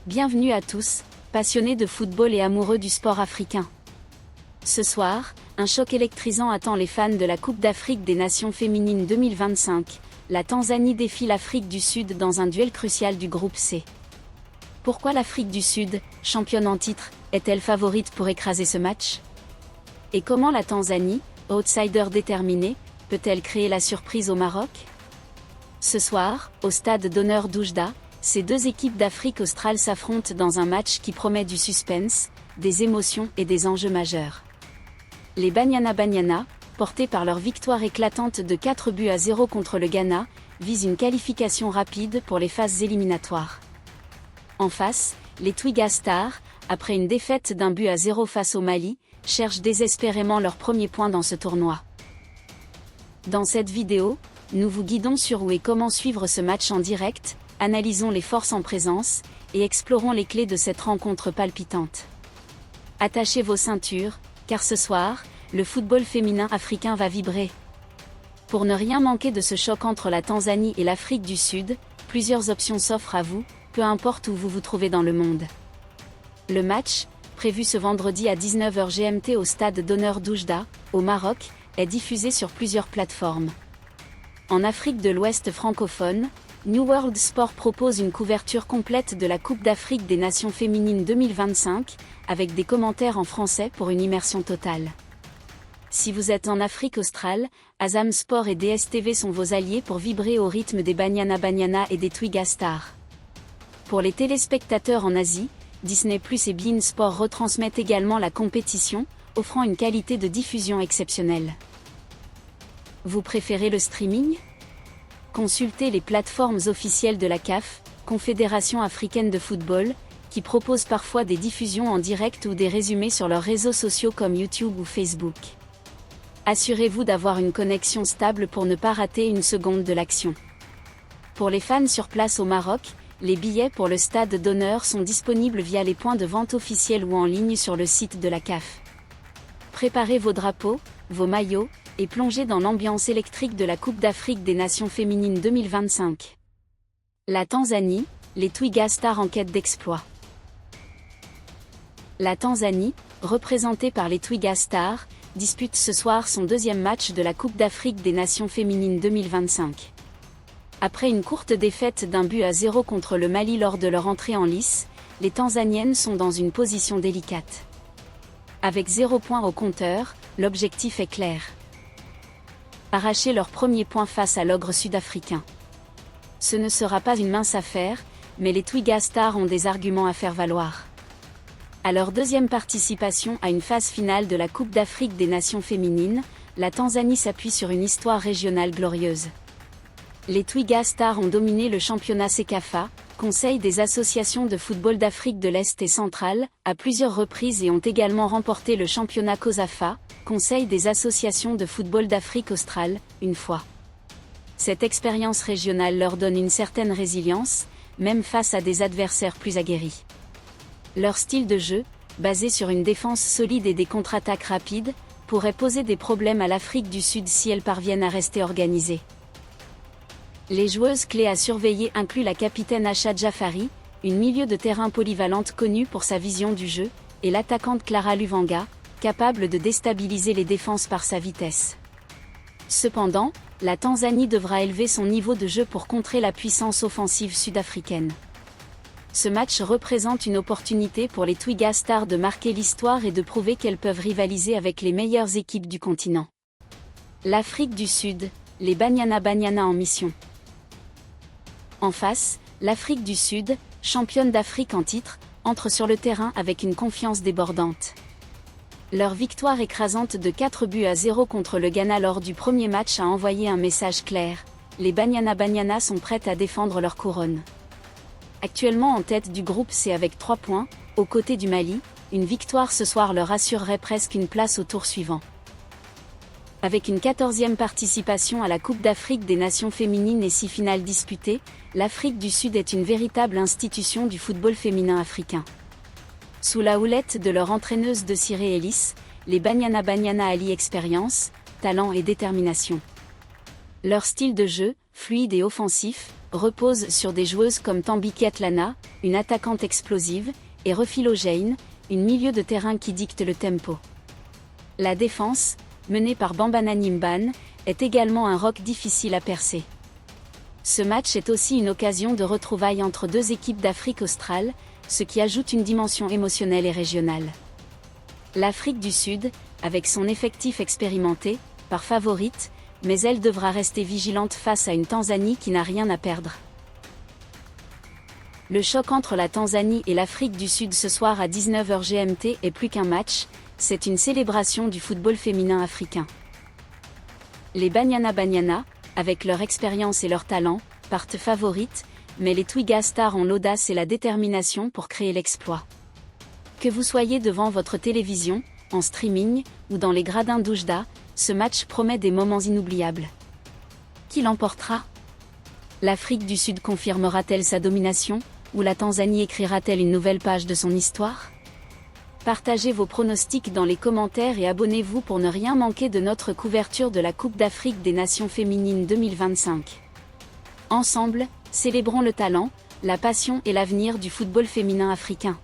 Bienvenue à tous, passionnés de football et amoureux du sport africain. Ce soir, un choc électrisant attend les fans de la Coupe d'Afrique des Nations féminines 2025. La Tanzanie défie l'Afrique du Sud dans un duel crucial du groupe C. Pourquoi l'Afrique du Sud, championne en titre, est-elle favorite pour écraser ce match? Et comment la Tanzanie, outsider déterminée, peut-elle créer la surprise au Maroc? Ce soir, au stade d'honneur d'Oujda, ces deux équipes d'Afrique australe s'affrontent dans un match qui promet du suspense, des émotions et des enjeux majeurs. Les Banyana Banyana, portés par leur victoire éclatante de 4-0 contre le Ghana, visent une qualification rapide pour les phases éliminatoires. En face, les Twiga Stars, après une défaite d'1-0 face au Mali, cherchent désespérément leur premier point dans ce tournoi. Dans cette vidéo, nous vous guidons sur où et comment suivre ce match en direct, analysons les forces en présence, et explorons les clés de cette rencontre palpitante. Attachez vos ceintures, car ce soir, le football féminin africain va vibrer. Pour ne rien manquer de ce choc entre la Tanzanie et l'Afrique du Sud, plusieurs options s'offrent à vous, peu importe où vous vous trouvez dans le monde. Le match, prévu ce vendredi à 19h GMT au stade d'honneur d'Oujda, au Maroc, est diffusé sur plusieurs plateformes. En Afrique de l'Ouest francophone, New World Sport propose une couverture complète de la Coupe d'Afrique des Nations féminines 2025, avec des commentaires en français pour une immersion totale. Si vous êtes en Afrique australe, Azam Sport et DStv sont vos alliés pour vibrer au rythme des Banyana Banyana et des Twiga Stars. Pour les téléspectateurs en Asie, Disney+ et beIN Sport retransmettent également la compétition, offrant une qualité de diffusion exceptionnelle. Vous préférez le streaming ? Consultez les plateformes officielles de la CAF, Confédération africaine de football, qui proposent parfois des diffusions en direct ou des résumés sur leurs réseaux sociaux comme YouTube ou Facebook. Assurez-vous d'avoir une connexion stable pour ne pas rater une seconde de l'action. Pour les fans sur place au Maroc, les billets pour le stade d'honneur sont disponibles via les points de vente officiels ou en ligne sur le site de la CAF. Préparez vos drapeaux, vos maillots, et plongez dans l'ambiance électrique de la Coupe d'Afrique des Nations féminines 2025. La Tanzanie, les Twiga Stars en quête d'exploit. La Tanzanie, représentée par les Twiga Stars, dispute ce soir son deuxième match de la Coupe d'Afrique des Nations féminines 2025. Après une courte défaite d'1-0 contre le Mali lors de leur entrée en lice, les Tanzaniennes sont dans une position délicate. Avec 0 point au compteur, l'objectif est clair. Arracher leur premier point face à l'ogre sud-africain. Ce ne sera pas une mince affaire, mais les Twiga Stars ont des arguments à faire valoir. À leur deuxième participation à une phase finale de la Coupe d'Afrique des Nations féminines, la Tanzanie s'appuie sur une histoire régionale glorieuse. Les Twiga Stars ont dominé le championnat CECAFA, Conseil des associations de football d'Afrique de l'Est et centrale, à plusieurs reprises et ont également remporté le championnat COSAFA, Conseil des associations de football d'Afrique australe, une fois. Cette expérience régionale leur donne une certaine résilience, même face à des adversaires plus aguerris. Leur style de jeu, basé sur une défense solide et des contre-attaques rapides, pourrait poser des problèmes à l'Afrique du Sud si elles parviennent à rester organisées. Les joueuses clés à surveiller incluent la capitaine Acha Jafari, une milieu de terrain polyvalente connue pour sa vision du jeu, et l'attaquante Clara Luvanga, capable de déstabiliser les défenses par sa vitesse. Cependant, la Tanzanie devra élever son niveau de jeu pour contrer la puissance offensive sud-africaine. Ce match représente une opportunité pour les Twiga Stars de marquer l'histoire et de prouver qu'elles peuvent rivaliser avec les meilleures équipes du continent. L'Afrique du Sud, les Banyana Banyana en mission. En face, l'Afrique du Sud, championne d'Afrique en titre, entre sur le terrain avec une confiance débordante. Leur victoire écrasante de 4-0 contre le Ghana lors du premier match a envoyé un message clair. Les Banyana Banyana sont prêtes à défendre leur couronne. Actuellement en tête du groupe C avec 3 points, aux côtés du Mali, une victoire ce soir leur assurerait presque une place au tour suivant. Avec une 14e participation à la Coupe d'Afrique des Nations féminines et 6 finales disputées, l'Afrique du Sud est une véritable institution du football féminin africain. Sous la houlette de leur entraîneuse Desirée Ellis, les Banyana Banyana allient expérience, talent et détermination. Leur style de jeu, fluide et offensif, repose sur des joueuses comme Tambiki Atlana, une attaquante explosive, et Refilo Jane, une milieu de terrain qui dicte le tempo. La défense, menée par Bambana Nimban, est également un roc difficile à percer. Ce match est aussi une occasion de retrouvailles entre deux équipes d'Afrique australe, ce qui ajoute une dimension émotionnelle et régionale. L'Afrique du Sud, avec son effectif expérimenté, part favorite, mais elle devra rester vigilante face à une Tanzanie qui n'a rien à perdre. Le choc entre la Tanzanie et l'Afrique du Sud ce soir à 19h GMT est plus qu'un match, c'est une célébration du football féminin africain. Les Banyana Banyana, avec leur expérience et leur talent, partent favorites, mais les Twiga Stars ont l'audace et la détermination pour créer l'exploit. Que vous soyez devant votre télévision, en streaming, ou dans les gradins d'Oujda, ce match promet des moments inoubliables. Qui l'emportera ? L'Afrique du Sud confirmera-t-elle sa domination, ou la Tanzanie écrira-t-elle une nouvelle page de son histoire ? Partagez vos pronostics dans les commentaires et abonnez-vous pour ne rien manquer de notre couverture de la Coupe d'Afrique des Nations féminines 2025. Ensemble, célébrons le talent, la passion et l'avenir du football féminin africain.